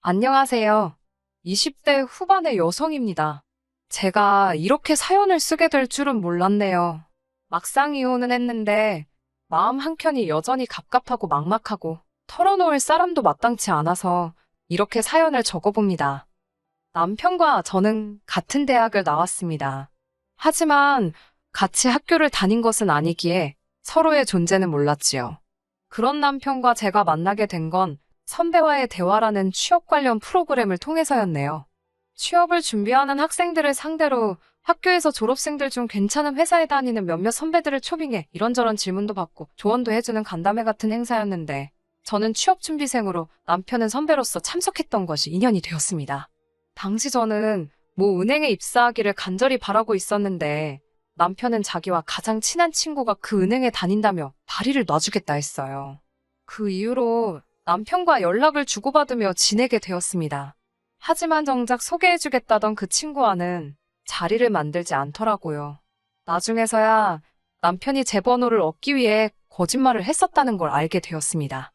안녕하세요. 20대 후반의 여성입니다. 제가 이렇게 사연을 쓰게 될 줄은 몰랐네요. 막상 이혼은 했는데 마음 한켠이 여전히 갑갑하고 막막하고 털어놓을 사람도 마땅치 않아서 이렇게 사연을 적어봅니다. 남편과 저는 같은 대학을 나왔습니다. 하지만 같이 학교를 다닌 것은 아니기에 서로의 존재는 몰랐지요. 그런 남편과 제가 만나게 된 건 선배와의 대화라는 취업 관련 프로그램을 통해서였네요. 취업을 준비하는 학생들을 상대로 학교에서 졸업생들 중 괜찮은 회사에 다니는 몇몇 선배들을 초빙해 이런저런 질문도 받고 조언도 해주는 간담회 같은 행사였는데 저는 취업 준비생으로 남편은 선배로서 참석했던 것이 인연이 되었습니다. 당시 저는 모 은행에 입사하기를 간절히 바라고 있었는데 남편은 자기와 가장 친한 친구가 그 은행에 다닌다며 다리를 놔주겠다 했어요. 그 이후로 남편과 연락을 주고받으며 지내게 되었습니다. 하지만 정작 소개해주겠다던 그 친구와는 자리를 만들지 않더라고요. 나중에서야 남편이 제 번호를 얻기 위해 거짓말을 했었다는 걸 알게 되었습니다.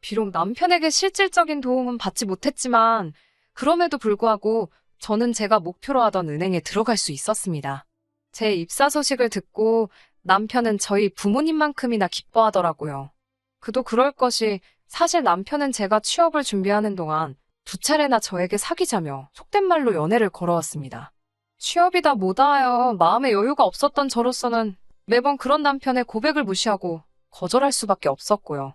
비록 남편에게 실질적인 도움은 받지 못했지만 그럼에도 불구하고 저는 제가 목표로 하던 은행에 들어갈 수 있었습니다. 제 입사 소식을 듣고 남편은 저희 부모님만큼이나 기뻐하더라고요. 그도 그럴 것이 사실 남편은 제가 취업을 준비하는 동안 두 차례나 저에게 사귀자며 속된 말로 연애를 걸어왔습니다. 취업이다 뭐다 하여 마음의 여유가 없었던 저로서는 매번 그런 남편의 고백을 무시하고 거절할 수밖에 없었고요.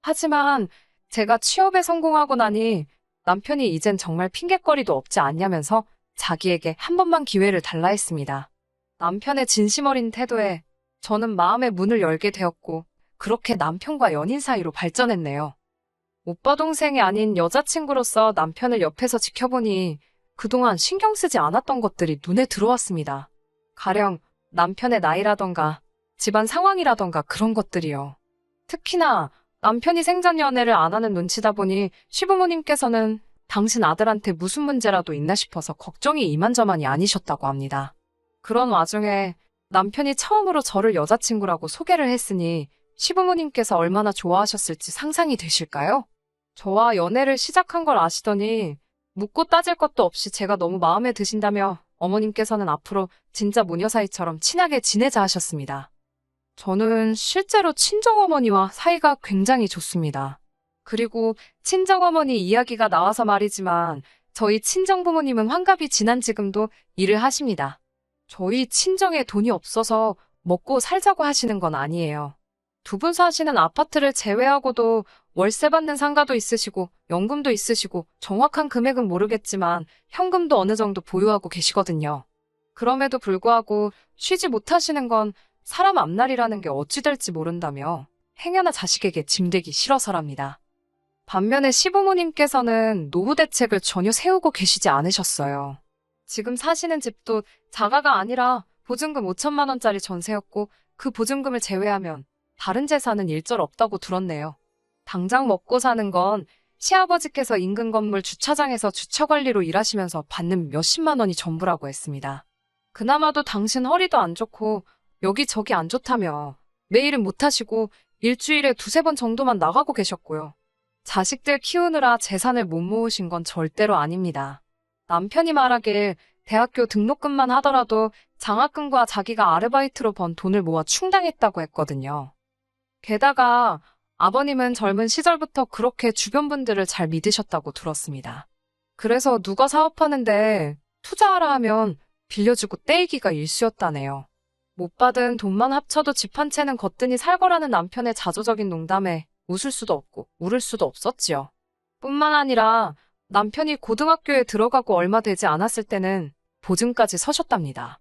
하지만 제가 취업에 성공하고 나니 남편이 이젠 정말 핑곗거리도 없지 않냐면서 자기에게 한 번만 기회를 달라 했습니다. 남편의 진심 어린 태도에 저는 마음의 문을 열게 되었고 그렇게 남편과 연인 사이로 발전했네요. 오빠 동생이 아닌 여자친구로서 남편을 옆에서 지켜보니 그동안 신경 쓰지 않았던 것들이 눈에 들어왔습니다. 가령 남편의 나이라던가 집안 상황이라던가 그런 것들이요. 특히나 남편이 생전 연애를 안 하는 눈치다 보니 시부모님께서는 당신 아들한테 무슨 문제라도 있나 싶어서 걱정이 이만저만이 아니셨다고 합니다. 그런 와중에 남편이 처음으로 저를 여자친구라고 소개를 했으니 시부모님께서 얼마나 좋아하셨을지 상상이 되실까요? 저와 연애를 시작한 걸 아시더니 묻고 따질 것도 없이 제가 너무 마음에 드신다며 어머님께서는 앞으로 진짜 모녀 사이처럼 친하게 지내자 하셨습니다. 저는 실제로 친정어머니와 사이가 굉장히 좋습니다. 그리고 친정어머니 이야기가 나와서 말이지만 저희 친정부모님은 환갑이 지난 지금도 일을 하십니다. 저희 친정에 돈이 없어서 먹고 살자고 하시는 건 아니에요. 두 분 사시는 아파트를 제외하고도 월세 받는 상가도 있으시고 연금도 있으시고 정확한 금액은 모르겠지만 현금도 어느 정도 보유하고 계시거든요. 그럼에도 불구하고 쉬지 못하시는 건 사람 앞날이라는 게 어찌 될지 모른다며 행여나 자식에게 짐되기 싫어서랍니다. 반면에 시부모님께서는 노후 대책을 전혀 세우고 계시지 않으셨어요. 지금 사시는 집도 자가가 아니라 보증금 5천만 원짜리 전세였고 그 보증금을 제외하면 다른 재산은 일절 없다고 들었네요. 당장 먹고 사는 건 시아버지께서 인근 건물 주차장에서 주차관리로 일하시면서 받는 몇십만 원이 전부라고 했습니다. 그나마도 당신 허리도 안 좋고 여기저기 안 좋다며 매일은 못 하시고 일주일에 두세 번 정도만 나가고 계셨고요. 자식들 키우느라 재산을 못 모으신 건 절대로 아닙니다. 남편이 말하길 대학교 등록금만 하더라도 장학금과 자기가 아르바이트로 번 돈을 모아 충당했다고 했거든요. 게다가 아버님은 젊은 시절부터 그렇게 주변 분들을 잘 믿으셨다고 들었습니다. 그래서 누가 사업하는데 투자하라 하면 빌려주고 떼이기가 일쑤였다네요. 못 받은 돈만 합쳐도 집 한 채는 거뜬히 살 거라는 남편의 자조적인 농담에 웃을 수도 없고 울을 수도 없었지요. 뿐만 아니라 남편이 고등학교에 들어가고 얼마 되지 않았을 때는 보증까지 서셨답니다.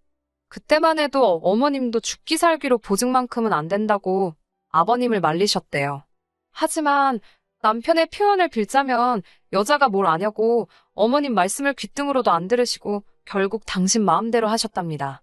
그때만 해도 어머님도 죽기 살기로 보증만큼은 안 된다고 아버님을 말리셨대요. 하지만 남편의 표현을 빌자면 여자가 뭘 아냐고 어머님 말씀을 귓등으로도 안 들으시고 결국 당신 마음대로 하셨답니다.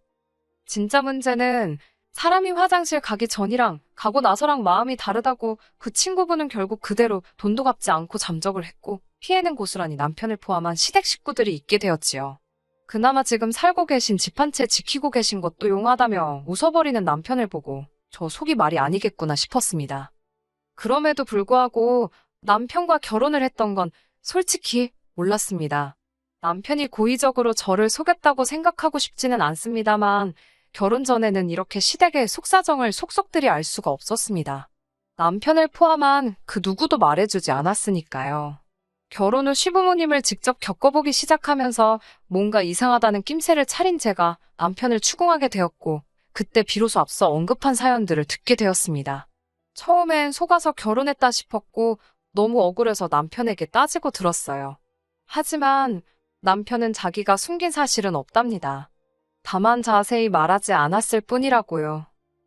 진짜 문제는 사람이 화장실 가기 전이랑 가고 나서랑 마음이 다르다고 그 친구분은 결국 그대로 돈도 갚지 않고 잠적을 했고 피해는 고스란히 남편을 포함한 시댁 식구들이 있게 되었지요. 그나마 지금 살고 계신 집 한 채 지키고 계신 것도 용하다며 웃어버리는 남편을 보고 저 속이 말이 아니겠구나 싶었습니다. 그럼에도 불구하고 남편과 결혼을 했던 건 솔직히 몰랐습니다. 남편이 고의적으로 저를 속였다고 생각하고 싶지는 않습니다만 결혼 전에는 이렇게 시댁의 속사정을 속속들이 알 수가 없었습니다. 남편을 포함한 그 누구도 말해주지 않았으니까요. 결혼 후 시부모님을 직접 겪어보기 시작하면서 뭔가 이상하다는 낌새를 차린 제가 남편을 추궁하게 되었고 그때 비로소 앞서 언급한 사연들을 듣게 되었습니다. 처음엔 속아서 결혼했다 싶었고 너무 억울해서 남편에게 따지고 들었어요. 하지만 남편은 자기가 숨긴 사실은 없답니다. 다만 자세히 말하지 않았을 뿐이라고요.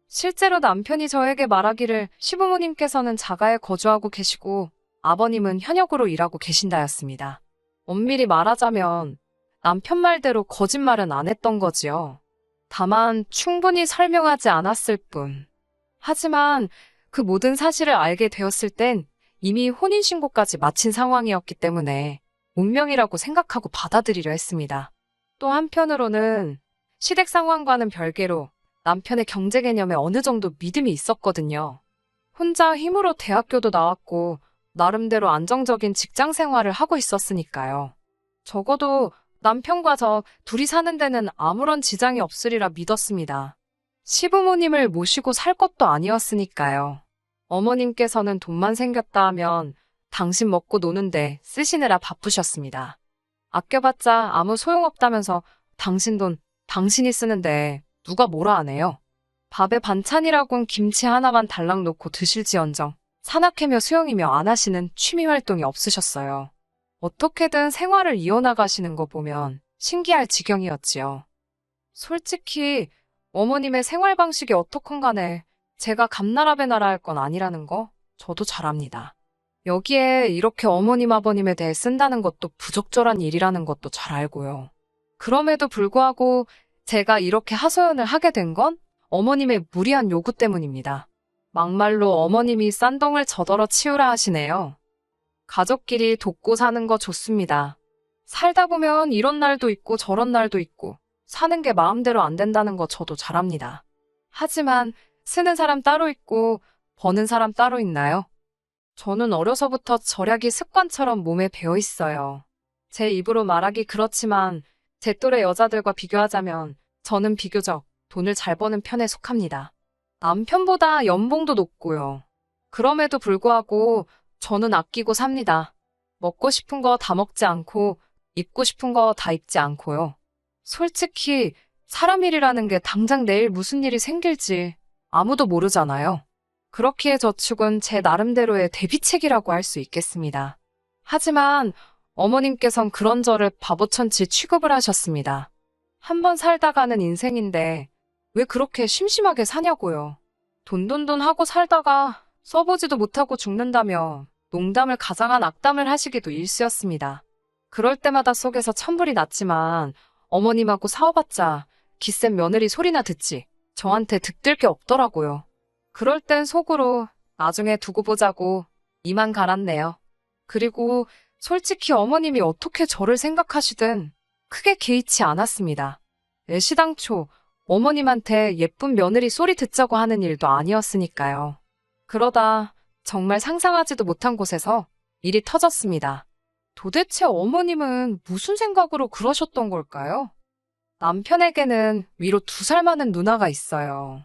실제로 남편이 저에게 말하기를 시부모님께서는 자가에 거주하고 계시고 아버님은 현역으로 일하고 계신다였습니다. 엄밀히 말하자면 남편 말대로 거짓말은 안 했던 거지요. 다만 충분히 설명하지 않았을 뿐. 하지만 그 모든 사실을 알게 되었을 땐 이미 혼인신고까지 마친 상황이었기 때문에 운명이라고 생각하고 받아들이려 했습니다. 또 한편으로는 시댁 상황과는 별개로 남편의 경제 개념에 어느 정도 믿음이 있었거든요. 혼자 힘으로 대학교도 나왔고 나름대로 안정적인 직장 생활을 하고 있었으니까요. 적어도 남편과 저 둘이 사는 데는 아무런 지장이 없으리라 믿었습니다. 시부모님을 모시고 살 것도 아니었으니까요. 어머님께서는 돈만 생겼다 하면 당신 먹고 노는데 쓰시느라 바쁘셨습니다. 아껴봤자 아무 소용없다면서 당신 돈 당신이 쓰는데 누가 뭐라 하네요. 밥에 반찬이라곤 김치 하나만 달랑 놓고 드실지언정 산악회며 수영이며 안 하시는 취미 활동이 없으셨어요. 어떻게든 생활을 이어나가시는 거 보면 신기할 지경이었지요. 솔직히 어머님의 생활 방식이 어떻건 간에 제가 감나라배나라 할 건 아니라는 거 저도 잘 압니다. 여기에 이렇게 어머님 아버님에 대해 쓴다는 것도 부적절한 일이라는 것도 잘 알고요. 그럼에도 불구하고 제가 이렇게 하소연을 하게 된 건 어머님의 무리한 요구 때문입니다. 막말로 어머님이 싼동을 저더러 치우라 하시네요. 가족끼리 돕고 사는 거 좋습니다. 살다 보면 이런 날도 있고 저런 날도 있고 사는 게 마음대로 안 된다는 거 저도 잘 압니다. 하지만 쓰는 사람 따로 있고 버는 사람 따로 있나요? 저는 어려서부터 절약이 습관처럼 몸에 배어 있어요. 제 입으로 말하기 그렇지만 제 또래 여자들과 비교하자면 저는 비교적 돈을 잘 버는 편에 속합니다. 남편보다 연봉도 높고요. 그럼에도 불구하고 저는 아끼고 삽니다. 먹고 싶은 거 다 먹지 않고 입고 싶은 거 다 입지 않고요. 솔직히 사람 일이라는 게 당장 내일 무슨 일이 생길지 아무도 모르잖아요. 그렇기에 저축은 제 나름대로의 대비책이라고 할 수 있겠습니다. 하지만 어머님께선 그런 저를 바보천치 취급을 하셨습니다. 한번 살다가는 인생인데 왜 그렇게 심심하게 사냐고요. 돈돈돈 하고 살다가 써보지도 못하고 죽는다며 농담을 가장한 악담을 하시기도 일쑤였습니다. 그럴 때마다 속에서 천불이 났지만 어머님하고 싸워봤자 기센 며느리 소리나 듣지 저한테 득들 게 없더라고요. 그럴 땐 속으로 나중에 두고 보자고 이만 갈았네요. 그리고 솔직히 어머님이 어떻게 저를 생각하시든 크게 개의치 않았습니다. 애시당초 어머님한테 예쁜 며느리 소리 듣자고 하는 일도 아니었으니까요. 그러다 정말 상상하지도 못한 곳에서 일이 터졌습니다. 도대체 어머님은 무슨 생각으로 그러셨던 걸까요? 남편에게는 위로 2살 많은 누나가 있어요.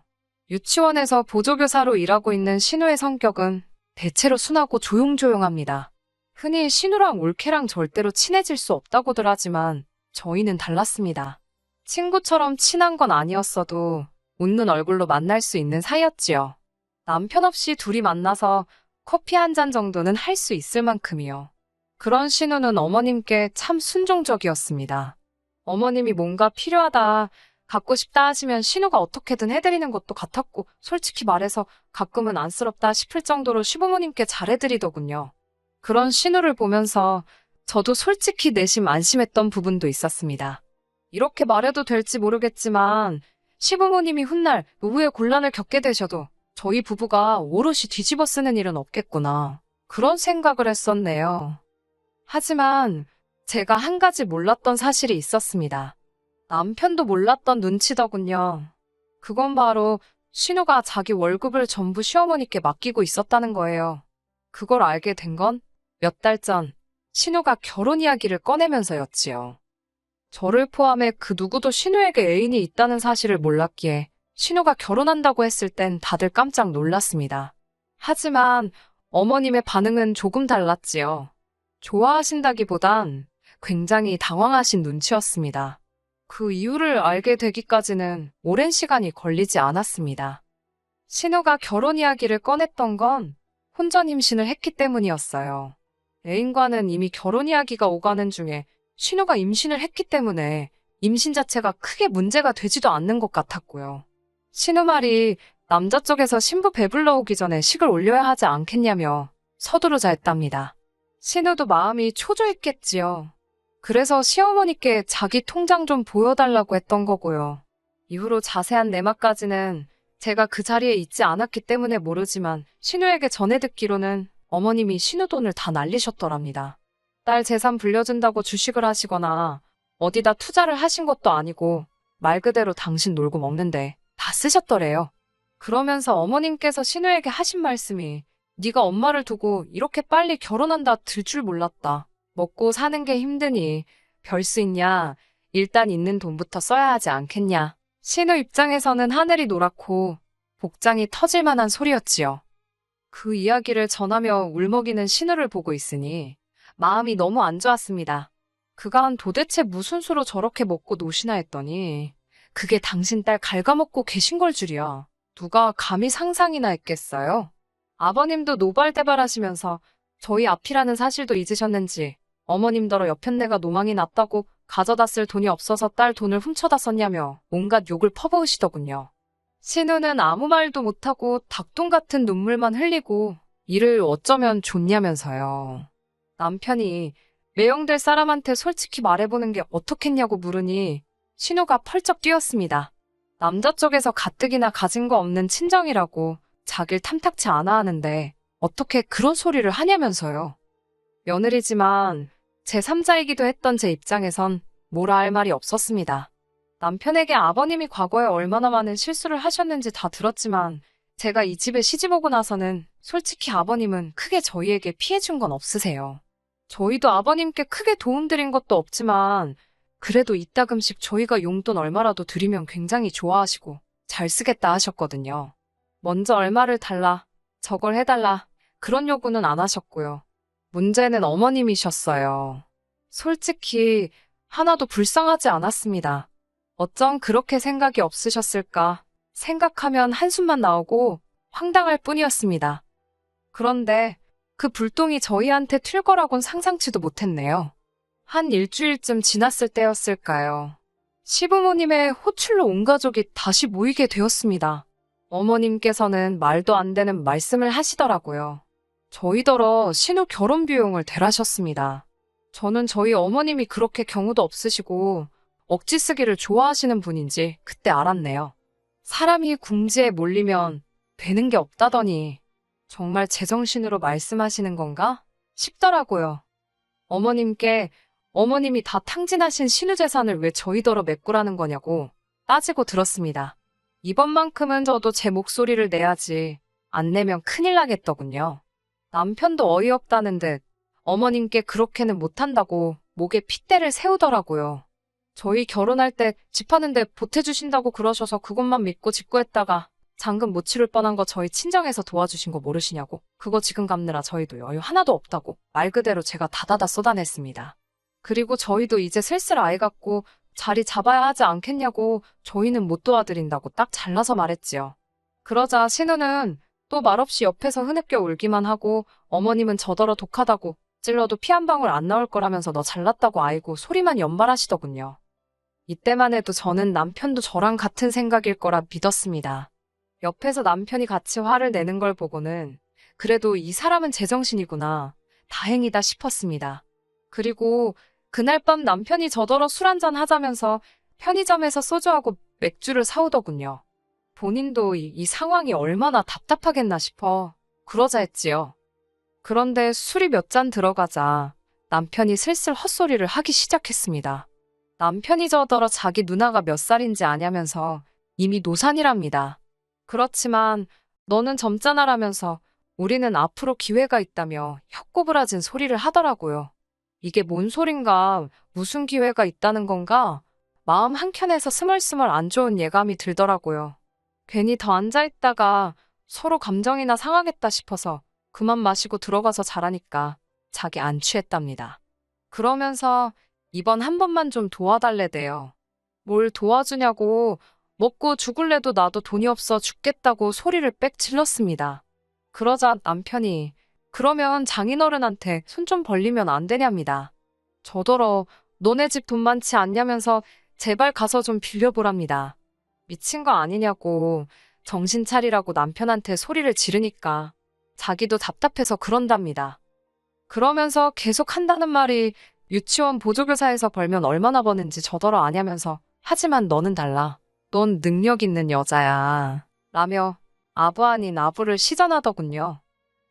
유치원에서 보조교사로 일하고 있는 신우의 성격은 대체로 순하고 조용조용합니다. 흔히 신우랑 올케랑 절대로 친해질 수 없다고들 하지만 저희는 달랐습니다. 친구처럼 친한 건 아니었어도 웃는 얼굴로 만날 수 있는 사이였지요. 남편 없이 둘이 만나서 커피 한 잔 정도는 할 수 있을 만큼이요. 그런 신우는 어머님께 참 순종적이었습니다. 어머님이 뭔가 필요하다, 갖고 싶다 하시면 신우가 어떻게든 해드리는 것도 같았고 솔직히 말해서 가끔은 안쓰럽다 싶을 정도로 시부모님께 잘해드리더군요. 그런 신우를 보면서 저도 솔직히 내심 안심했던 부분도 있었습니다. 이렇게 말해도 될지 모르겠지만 시부모님이 훗날 노후의 곤란을 겪게 되셔도 저희 부부가 오롯이 뒤집어 쓰는 일은 없겠구나. 그런 생각을 했었네요. 하지만 제가 한 가지 몰랐던 사실이 있었습니다. 남편도 몰랐던 눈치더군요. 그건 바로 신우가 자기 월급을 전부 시어머니께 맡기고 있었다는 거예요. 그걸 알게 된 건 몇 달 전, 신우가 결혼 이야기를 꺼내면서였지요. 저를 포함해 그 누구도 신우에게 애인이 있다는 사실을 몰랐기에 신우가 결혼한다고 했을 땐 다들 깜짝 놀랐습니다. 하지만 어머님의 반응은 조금 달랐지요. 좋아하신다기보단 굉장히 당황하신 눈치였습니다. 그 이유를 알게 되기까지는 오랜 시간이 걸리지 않았습니다. 신우가 결혼 이야기를 꺼냈던 건 혼전 임신을 했기 때문이었어요. 애인과는 이미 결혼 이야기가 오가는 중에 신우가 임신을 했기 때문에 임신 자체가 크게 문제가 되지도 않는 것 같았고요. 신우 말이 남자 쪽에서 신부 배불러 오기 전에 식을 올려야 하지 않겠냐며 서두르자 했답니다. 신우도 마음이 초조했겠지요. 그래서 시어머니께 자기 통장 좀 보여달라고 했던 거고요. 이후로 자세한 내막까지는 제가 그 자리에 있지 않았기 때문에 모르지만 신우에게 전해 듣기로는 어머님이 신우 돈을 다 날리셨더랍니다. 딸 재산 불려준다고 주식을 하시거나 어디다 투자를 하신 것도 아니고 말 그대로 당신 놀고 먹는데 다 쓰셨더래요. 그러면서 어머님께서 신우에게 하신 말씀이 네가 엄마를 두고 이렇게 빨리 결혼한다 들 줄 몰랐다. 먹고 사는 게 힘드니 별 수 있냐. 일단 있는 돈부터 써야 하지 않겠냐. 신우 입장에서는 하늘이 노랗고 복장이 터질 만한 소리였지요. 그 이야기를 전하며 울먹이는 신우를 보고 있으니 마음이 너무 안 좋았습니다. 그간 도대체 무슨 수로 저렇게 먹고 노시나 했더니 그게 당신 딸 갉아먹고 계신 걸 줄이야. 누가 감히 상상이나 했겠어요? 아버님도 노발대발하시면서 저희 앞이라는 사실도 잊으셨는지 어머님더러 여편네가 노망이 났다고 가져다 쓸 돈이 없어서 딸 돈을 훔쳐다 썼냐며 온갖 욕을 퍼부으시더군요. 신우는 아무 말도 못하고 닭똥 같은 눈물만 흘리고 이를 어쩌면 좋냐면서요. 남편이 매형될 사람한테 솔직히 말해보는 게 어떻겠냐고 물으니 신우가 펄쩍 뛰었습니다. 남자 쪽에서 가뜩이나 가진 거 없는 친정이라고 자길 탐탁치 않아 하는데 어떻게 그런 소리를 하냐면서요. 며느리지만 제3자이기도 했던 제 입장에선 뭐라 할 말이 없었습니다. 남편에게 아버님이 과거에 얼마나 많은 실수를 하셨는지 다 들었지만 제가 이 집에 시집 오고 나서는 솔직히 아버님은 크게 저희에게 피해 준 건 없으세요. 저희도 아버님께 크게 도움드린 것도 없지만 그래도 이따금씩 저희가 용돈 얼마라도 드리면 굉장히 좋아하시고 잘 쓰겠다 하셨거든요. 먼저 얼마를 달라, 저걸 해달라 그런 요구는 안 하셨고요. 문제는 어머님이셨어요. 솔직히 하나도 불쌍하지 않았습니다. 어쩜 그렇게 생각이 없으셨을까 생각하면 한숨만 나오고 황당할 뿐이었습니다. 그런데 그 불똥이 저희한테 튈 거라곤 상상치도 못했네요. 한 일주일쯤 지났을 때였을까요. 시부모님의 호출로 온 가족이 다시 모이게 되었습니다. 어머님께서는 말도 안 되는 말씀을 하시더라고요. 저희더러 신우 결혼 비용을 대라셨습니다. 저는 저희 어머님이 그렇게 경우도 없으시고 억지 쓰기를 좋아하시는 분인지 그때 알았네요. 사람이 궁지에 몰리면 되는 게 없다더니 정말 제정신으로 말씀하시는 건가 싶더라고요. 어머님이 다 탕진하신 신우 재산을 왜 저희더러 메꾸라는 거냐고 따지고 들었습니다. 이번만큼은 저도 제 목소리를 내야지 안 내면 큰일 나겠더군요. 남편도 어이없다는 듯 어머님께 그렇게는 못한다고 목에 핏대를 세우더라고요. 저희 결혼할 때 집 하는데 보태주신다고 그러셔서 그것만 믿고 직구했다가 잔금 못 치를 뻔한 거 저희 친정에서 도와주신 거 모르시냐고. 그거 지금 갚느라 저희도 여유 하나도 없다고 말 그대로 제가 다다다 쏟아냈습니다. 그리고 저희도 이제 슬슬 아이 갖고 자리 잡아야 하지 않겠냐고 저희는 못 도와드린다고 딱 잘라서 말했지요. 그러자 신우는 또 말없이 옆에서 흐느껴 울기만 하고 어머님은 저더러 독하다고 찔러도 피 한 방울 안 나올 거라면서 너 잘났다고 아이고 소리만 연발하시더군요. 이때만 해도 저는 남편도 저랑 같은 생각일 거라 믿었습니다. 옆에서 남편이 같이 화를 내는 걸 보고는 그래도 이 사람은 제정신이구나. 다행이다 싶었습니다. 그리고 그날 밤 남편이 저더러 술 한잔 하자면서 편의점에서 소주하고 맥주를 사오더군요. 본인도 이 상황이 얼마나 답답하겠나 싶어 그러자 했지요. 그런데 술이 몇 잔 들어가자 남편이 슬슬 헛소리를 하기 시작했습니다. 남편이 저더러 자기 누나가 몇 살인지 아냐면서 이미 노산이랍니다. 그렇지만 너는 젊잖아라면서 우리는 앞으로 기회가 있다며 혀꼬부라진 소리를 하더라고요. 이게 뭔 소린가? 무슨 기회가 있다는 건가? 마음 한켠에서 스멀스멀 안 좋은 예감이 들더라고요. 괜히 더 앉아있다가 서로 감정이나 상하겠다 싶어서 그만 마시고 들어가서 자라니까 자기 안 취했답니다. 그러면서 이번 한 번만 좀 도와달래대요. 뭘 도와주냐고 먹고 죽을래도 나도 돈이 없어 죽겠다고 소리를 빽 질렀습니다. 그러자 남편이 그러면 장인어른한테 손 좀 벌리면 안 되냐입니다. 저더러 너네 집 돈 많지 않냐면서 제발 가서 좀 빌려보랍니다. 미친 거 아니냐고 정신 차리라고 남편한테 소리를 지르니까 자기도 답답해서 그런답니다. 그러면서 계속 한다는 말이 유치원 보조교사에서 벌면 얼마나 버는지 저더러 아냐면서 하지만 너는 달라. 넌 능력 있는 여자야. 라며 아부 아닌 아부를 시전하더군요.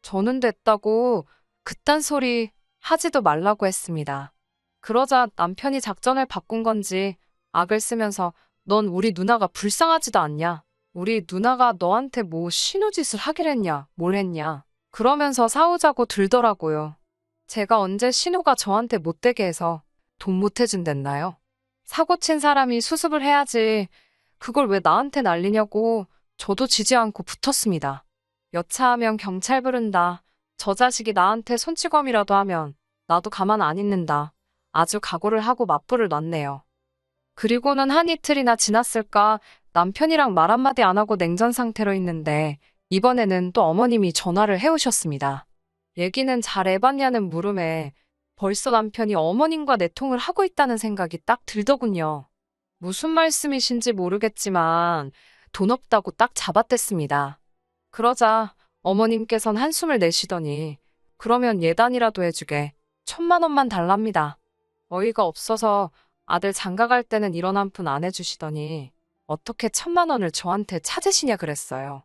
저는 됐다고 그딴 소리 하지도 말라고 했습니다. 그러자 남편이 작전을 바꾼 건지 악을 쓰면서 넌 우리 누나가 불쌍하지도 않냐? 우리 누나가 너한테 뭐 신우짓을 하길 했냐? 뭘 했냐? 그러면서 싸우자고 들더라고요. 제가 언제 신우가 저한테 못되게 해서 돈 못 해준댔나요? 사고 친 사람이 수습을 해야지. 그걸 왜 나한테 난리냐고 저도 지지 않고 붙었습니다. 여차하면 경찰 부른다. 저 자식이 나한테 손찌검이라도 하면 나도 가만 안 있는다. 아주 각오를 하고 맞불을 놨네요. 그리고는 한 이틀이나 지났을까 남편이랑 말 한마디 안 하고 냉전 상태로 있는데 이번에는 또 어머님이 전화를 해오셨습니다. 얘기는 잘 해봤냐는 물음에 벌써 남편이 어머님과 내통을 하고 있다는 생각이 딱 들더군요. 무슨 말씀이신지 모르겠지만 돈 없다고 딱 잡아댔습니다. 그러자 어머님께선 한숨을 내쉬더니 그러면 예단이라도 해주게 1,000만 원만 달랍니다. 어이가 없어서 아들 장가갈 때는 이런 한 푼 안 해주시더니 어떻게 1,000만 원을 저한테 찾으시냐 그랬어요.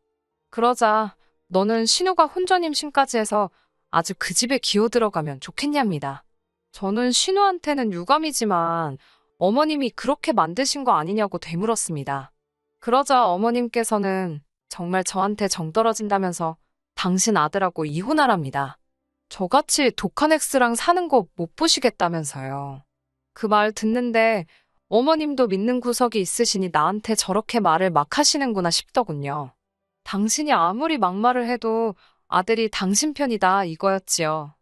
그러자 너는 신우가 혼전 임신까지 해서 아주 그 집에 기어 들어가면 좋겠냐입니다. 저는 신우한테는 유감이지만 어머님이 그렇게 만드신 거 아니냐고 되물었습니다. 그러자 어머님께서는 정말 저한테 정 떨어진다면서 당신 아들하고 이혼하랍니다. 저같이 독한 엑스랑 사는 거 못 보시겠다면서요. 그 말 듣는데 어머님도 믿는 구석이 있으시니 나한테 저렇게 말을 막 하시는구나 싶더군요. 당신이 아무리 막말을 해도 아들이 당신 편이다 이거였지요.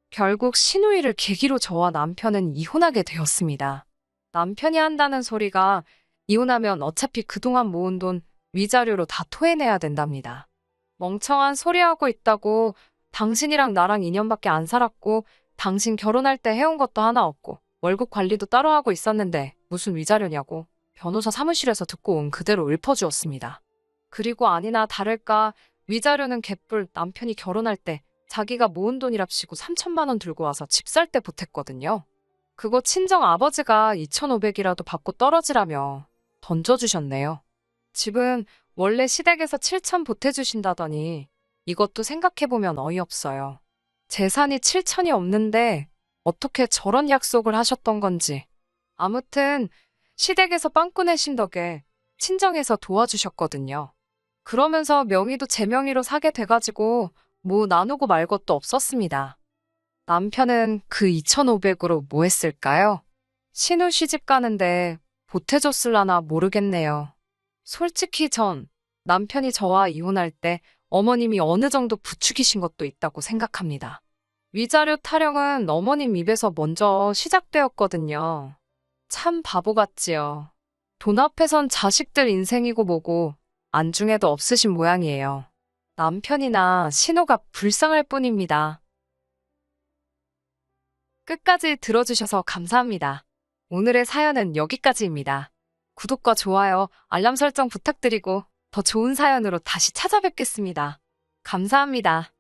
결국 신우이를 계기로 저와 남편은 이혼하게 되었습니다. 남편이 한다는 소리가 이혼하면 어차피 그동안 모은 돈 위자료로 다 토해내야 된답니다. 멍청한 소리하고 있다고 당신이랑 나랑 2년밖에 안 살았고 당신 결혼할 때 해온 것도 하나 없고 월급 관리도 따로 하고 있었는데 무슨 위자료냐고 변호사 사무실에서 듣고 온 그대로 읊어주었습니다. 그리고 아니나 다를까 위자료는 개뿔 남편이 결혼할 때 자기가 모은 돈이랍시고 3,000만 원 들고 와서 집 살 때 보탰거든요. 그거 친정 아버지가 2,500이라도 받고 떨어지라며 던져주셨네요. 집은 원래 시댁에서 7,000 보태주신다더니 이것도 생각해보면 어이없어요. 재산이 7,000이 없는데 어떻게 저런 약속을 하셨던 건지. 아무튼 시댁에서 빵꾸 내신 덕에 친정에서 도와주셨거든요. 그러면서 명의도 제 명의로 사게 돼가지고 뭐 나누고 말 것도 없었습니다. 남편은 그 2,500으로 뭐 했을까요? 신우 시집 가는데 보태줬을라나 모르겠네요. 솔직히 전 남편이 저와 이혼할 때 어머님이 어느 정도 부추기신 것도 있다고 생각합니다. 위자료 타령은 어머님 입에서 먼저 시작되었거든요. 참 바보 같지요. 돈 앞에선 자식들 인생이고 뭐고 안중에도 없으신 모양이에요. 남편이나 신우가 불쌍할 뿐입니다. 끝까지 들어주셔서 감사합니다. 오늘의 사연은 여기까지입니다. 구독과 좋아요, 알람 설정 부탁드리고 더 좋은 사연으로 다시 찾아뵙겠습니다. 감사합니다.